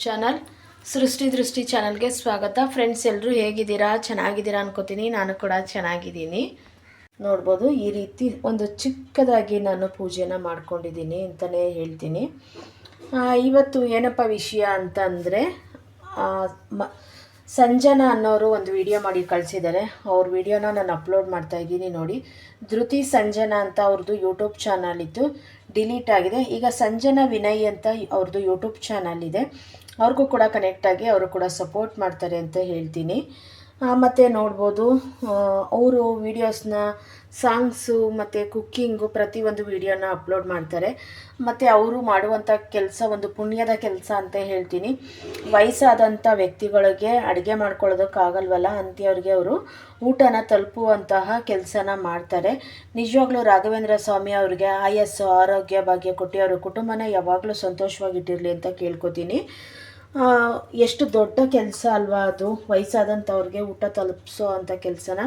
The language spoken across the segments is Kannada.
ಚಾನಲ್ ಸೃಷ್ಟಿ ದೃಷ್ಟಿ ಚಾನಲ್ಗೆ ಸ್ವಾಗತ. ಫ್ರೆಂಡ್ಸ್, ಎಲ್ಲರೂ ಹೇಗಿದ್ದೀರಾ? ಚೆನ್ನಾಗಿದ್ದೀರಾ ಅನ್ಕೋತೀನಿ. ನಾನು ಕೂಡ ಚೆನ್ನಾಗಿದ್ದೀನಿ. ನೋಡ್ಬೋದು, ಈ ರೀತಿ ಒಂದು ಚಿಕ್ಕದಾಗಿ ನಾನು ಪೂಜೆನ ಮಾಡ್ಕೊಂಡಿದ್ದೀನಿ ಅಂತಲೇ ಹೇಳ್ತೀನಿ. ಇವತ್ತು ಏನಪ್ಪ ವಿಷಯ ಅಂತಂದರೆ, ಸಂಜನಾ ಅನ್ನೋರು ಒಂದು ವಿಡಿಯೋ ಮಾಡಿ ಕಳಿಸಿದ್ದಾರೆ. ಅವ್ರ ವಿಡಿಯೋನ ನಾನು ಅಪ್ಲೋಡ್ ಮಾಡ್ತಾಯಿದ್ದೀನಿ ನೋಡಿ. ಧೃತಿ ಸಂಜನಾ ಅಂತ ಅವ್ರದ್ದು ಯೂಟ್ಯೂಬ್ ಚಾನಲ್ ಇತ್ತು, ಡಿಲೀಟ್ ಆಗಿದೆ. ಈಗ ಸಂಜನಾ ವಿನಯ್ ಅಂತ ಅವ್ರದ್ದು ಯೂಟ್ಯೂಬ್ ಚಾನಲ್ ಇದೆ. ಅವ್ರಿಗೂ ಕೂಡ ಕನೆಕ್ಟ್ ಆಗಿ ಅವರು ಕೂಡ ಸಪೋರ್ಟ್ ಮಾಡ್ತಾರೆ ಅಂತ ಹೇಳ್ತೀನಿ. ಮತ್ತು ನೋಡ್ಬೋದು, ಅವರು ವೀಡಿಯೋಸ್ನ ಸಾಂಗ್ಸು ಮತ್ತು ಕುಕ್ಕಿಂಗು ಪ್ರತಿಯೊಂದು ವೀಡಿಯೋನ ಅಪ್ಲೋಡ್ ಮಾಡ್ತಾರೆ. ಮತ್ತು ಅವರು ಮಾಡುವಂಥ ಕೆಲಸ ಒಂದು ಪುಣ್ಯದ ಕೆಲಸ ಅಂತ ಹೇಳ್ತೀನಿ. ವಯಸ್ಸಾದಂಥ ವ್ಯಕ್ತಿಗಳಿಗೆ ಅಡುಗೆ ಮಾಡ್ಕೊಳ್ಳೋದಕ್ಕಾಗಲ್ವಲ್ಲ ಅಂಥವ್ರಿಗೆ ಅವರು ಊಟನ ತಲುಪುವಂತಹ ಕೆಲಸನ ಮಾಡ್ತಾರೆ. ನಿಜವಾಗ್ಲೂ ರಾಘವೇಂದ್ರ ಸ್ವಾಮಿ ಅವ್ರಿಗೆ ಆಯಸ್ಸು ಆರೋಗ್ಯ ಭಾಗ್ಯ ಕೊಟ್ಟು ಅವರ ಕುಟುಂಬನ ಯಾವಾಗಲೂ ಸಂತೋಷವಾಗಿಟ್ಟಿರಲಿ ಅಂತ ಕೇಳ್ಕೊತೀನಿ. ಎಷ್ಟು ದೊಡ್ಡ ಕೆಲಸ ಅಲ್ವಾ ಅದು, ವಯಸ್ಸಾದಂಥವ್ರಿಗೆ ಊಟ ತಲುಪಿಸೋ ಅಂಥ ಕೆಲಸನ,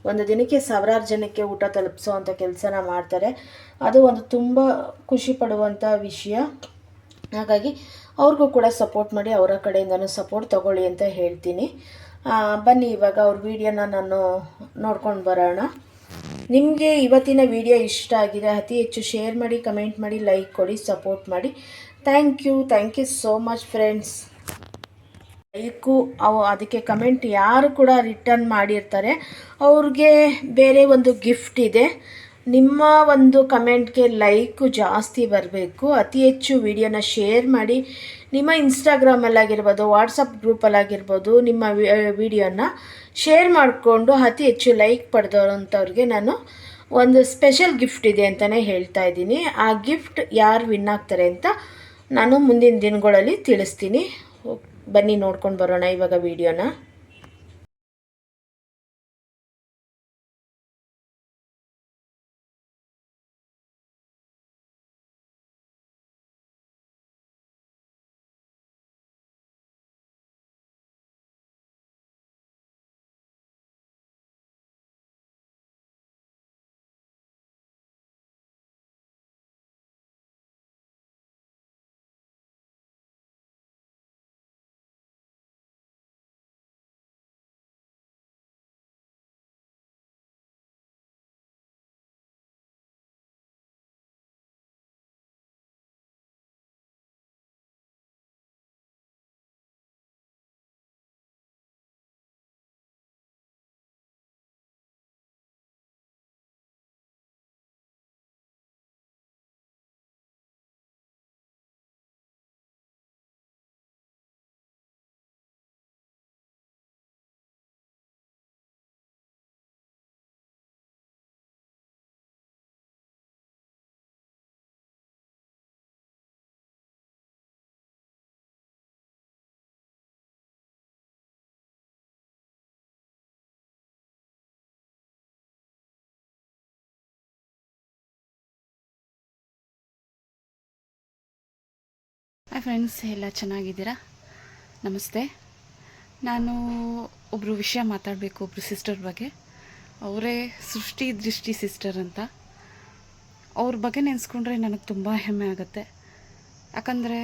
ಒಂದು ದಿನಕ್ಕೆ ಸಾವಿರಾರು ಜನಕ್ಕೆ ಊಟ ತಲುಪಿಸೋ ಅಂಥ ಕೆಲಸನ ಮಾಡ್ತಾರೆ. ಅದು ಒಂದು ತುಂಬ ಖುಷಿ ಪಡುವಂಥ ವಿಷಯ. ಹಾಗಾಗಿ ಅವ್ರಿಗೂ ಕೂಡ ಸಪೋರ್ಟ್ ಮಾಡಿ, ಅವರ ಕಡೆಯಿಂದನೂ ಸಪೋರ್ಟ್ ತಗೊಳ್ಳಿ ಅಂತ ಹೇಳ್ತೀನಿ. ಬನ್ನಿ ಇವಾಗ ಅವ್ರ ವಿಡಿಯೋನ ನಾನು ನೋಡ್ಕೊಂಡು ಬರೋಣ. ನಿಮಗೆ ಇವತ್ತಿನ ವಿಡಿಯೋ ಇಷ್ಟ ಆಗಿದೆ, ಅತಿ ಹೆಚ್ಚು ಶೇರ್ ಮಾಡಿ, ಕಮೆಂಟ್ ಮಾಡಿ, ಲೈಕ್ ಕೊಡಿ, ಸಪೋರ್ಟ್ ಮಾಡಿ. Thank you so much friends. Like ಅದಕ್ಕೆ ಕಮೆಂಟ್ ಯಾರು ಕೂಡ ರಿಟರ್ನ್ ಮಾಡಿರ್ತಾರೆ ಅವ್ರಿಗೆ ಬೇರೆ ಒಂದು ಗಿಫ್ಟ್ ಇದೆ. ನಿಮ್ಮ ಒಂದು ಕಮೆಂಟ್ಗೆ ಲೈಕು ಜಾಸ್ತಿ ಬರಬೇಕು. ಅತಿ ಹೆಚ್ಚು ವಿಡಿಯೋನ ಶೇರ್ ಮಾಡಿ, ನಿಮ್ಮ ಇನ್ಸ್ಟಾಗ್ರಾಮಲ್ಲಾಗಿರ್ಬೋದು, ವಾಟ್ಸಪ್ ಗ್ರೂಪಲ್ಲಾಗಿರ್ಬೋದು, ನಿಮ್ಮ ವಿಡಿಯೋನ ಶೇರ್ ಮಾಡಿಕೊಂಡು ಅತಿ ಹೆಚ್ಚು ಲೈಕ್ ಪಡೆದೋರಂಥವ್ರಿಗೆ ನಾನು ಒಂದು ಸ್ಪೆಷಲ್ ಗಿಫ್ಟ್ ಇದೆ ಅಂತಲೇ ಹೇಳ್ತಾ ಇದ್ದೀನಿ. ಆ ಗಿಫ್ಟ್ ಯಾರು ವಿನ್ ಆಗ್ತಾರೆ ಅಂತ ನಾನು ಮುಂದಿನ ದಿನಗಳಲ್ಲಿ ತಿಳಿಸ್ತೀನಿ. ಬನ್ನಿ ನೋಡ್ಕೊಂಡು ಬರೋಣ ಇವಾಗ ವಿಡಿಯೋನ. ಹಾಯ್ ಫ್ರೆಂಡ್ಸ್, ಎಲ್ಲ ಚೆನ್ನಾಗಿದ್ದೀರಾ? ನಮಸ್ತೆ. ನಾನು ಒಬ್ಬರು ವಿಷಯ ಮಾತಾಡಬೇಕು, ಒಬ್ಬರು ಸಿಸ್ಟರ್ ಬಗ್ಗೆ. ಅವರೇ ಸೃಷ್ಟಿ ದೃಷ್ಟಿ ಸಿಸ್ಟರ್ ಅಂತ. ಅವ್ರ ಬಗ್ಗೆ ನೆನೆಸ್ಕೊಂಡ್ರೆ ನನಗೆ ತುಂಬ ಹೆಮ್ಮೆ ಆಗುತ್ತೆ. ಯಾಕಂದರೆ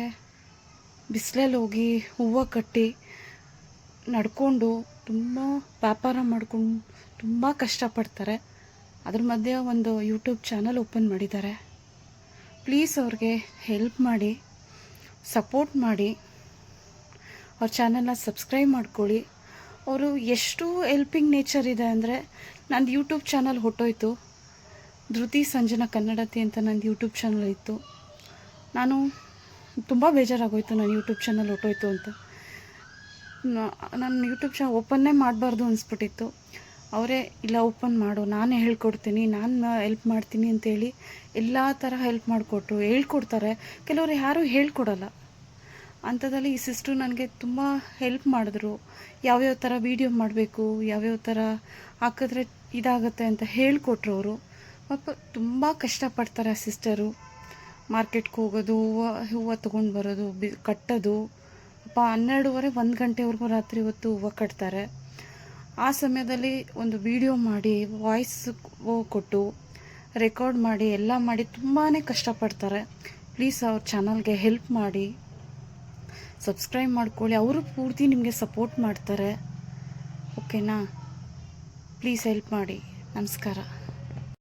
ಬಿಸಿಲಲ್ಲಿ ಹೋಗಿ ಹೂವು ಕಟ್ಟಿ ನಡ್ಕೊಂಡು ತುಂಬ ವ್ಯಾಪಾರ ಮಾಡ್ಕೊಂಡು ತುಂಬ ಕಷ್ಟಪಡ್ತಾರೆ. ಅದ್ರ ಮಧ್ಯೆ ಒಂದು ಯೂಟ್ಯೂಬ್ ಚಾನಲ್ ಓಪನ್ ಮಾಡಿದ್ದಾರೆ. ಪ್ಲೀಸ್ ಅವ್ರಿಗೆ ಹೆಲ್ಪ್ ಮಾಡಿ, ಸಪೋರ್ಟ್ ಮಾಡಿ, ಅವ್ರ ಚಾನಲ್ನ ಸಬ್ಸ್ಕ್ರೈಬ್ ಮಾಡ್ಕೊಳ್ಳಿ. ಅವರು ಎಷ್ಟು ಹೆಲ್ಪಿಂಗ್ ನೇಚರ್ ಇದೆ ಅಂದರೆ, ನಂದು ಯೂಟ್ಯೂಬ್ ಚಾನಲ್ ಹೊಟ್ಟೋಯ್ತು. ಧೃತಿ ಸಂಜನಾ ಕನ್ನಡತಿ ಅಂತ ನಂದು ಯೂಟ್ಯೂಬ್ ಚಾನಲ್ ಇತ್ತು. ನಾನು ತುಂಬ ಬೇಜಾರಾಗೋಯ್ತು, ನನ್ನ ಯೂಟ್ಯೂಬ್ ಚಾನಲ್ ಹೊಟ್ಟೋಯ್ತು ಅಂತ. ನಾನು ಯೂಟ್ಯೂಬ್ ಚಾನಲ್ ಓಪನ್ನೇ ಮಾಡಬಾರ್ದು ಅನಿಸ್ಬಿಟ್ಟಿತ್ತು. ಅವರೇ ಇಲ್ಲ, ಓಪನ್ ಮಾಡು, ನಾನೇ ಹೇಳ್ಕೊಡ್ತೀನಿ, ನಾನು ಹೆಲ್ಪ್ ಮಾಡ್ತೀನಿ ಅಂತೇಳಿ ಎಲ್ಲ ಥರ ಹೆಲ್ಪ್ ಮಾಡಿಕೊಟ್ರು. ಹೇಳ್ಕೊಡ್ತಾರೆ, ಕೆಲವರು ಯಾರೂ ಹೇಳ್ಕೊಡಲ್ಲ. ಅಂಥದ್ದಲ್ಲಿ ಈ ಸಿಸ್ಟ್ರು ನನಗೆ ತುಂಬ ಹೆಲ್ಪ್ ಮಾಡಿದ್ರು. ಯಾವ್ಯಾವ ಥರ ವೀಡಿಯೋ ಮಾಡಬೇಕು, ಯಾವ್ಯಾವ ಥರ ಹಾಕಿದ್ರೆ ಇದಾಗುತ್ತೆ ಅಂತ ಹೇಳಿಕೊಟ್ರು ಅವರು. ಪಾಪ ತುಂಬ ಕಷ್ಟಪಡ್ತಾರೆ ಆ ಸಿಸ್ಟರು. ಮಾರ್ಕೆಟ್ಗೆ ಹೋಗೋದು, ಹೂವು ತೊಗೊಂಡು ಬರೋದು, ಕಟ್ಟೋದು. ಪಾಪ 12:30 1 ಗಂಟೆವರೆಗೂ ರಾತ್ರಿ ಹೊತ್ತು ಹೂವು ಕಟ್ತಾರೆ. ಆ ಸಮಯದಲ್ಲಿ ಒಂದು ವಿಡಿಯೋ ಮಾಡಿ, ವಾಯ್ಸ್ ಕೊಟ್ಟು, ರೆಕಾರ್ಡ್ ಮಾಡಿ, ಎಲ್ಲ ಮಾಡಿ ತುಂಬಾ ಕಷ್ಟಪಡ್ತಾರೆ. ಪ್ಲೀಸ್ ಅವ್ರ ಚಾನಲ್ಗೆ ಹೆಲ್ಪ್ ಮಾಡಿ, ಸಬ್ಸ್ಕ್ರೈಬ್ ಮಾಡ್ಕೊಳ್ಳಿ. ಅವರು ಪೂರ್ತಿ ನಿಮಗೆ ಸಪೋರ್ಟ್ ಮಾಡ್ತಾರೆ. ಓಕೆನಾ? ಪ್ಲೀಸ್ ಹೆಲ್ಪ್ ಮಾಡಿ. ನಮಸ್ಕಾರ.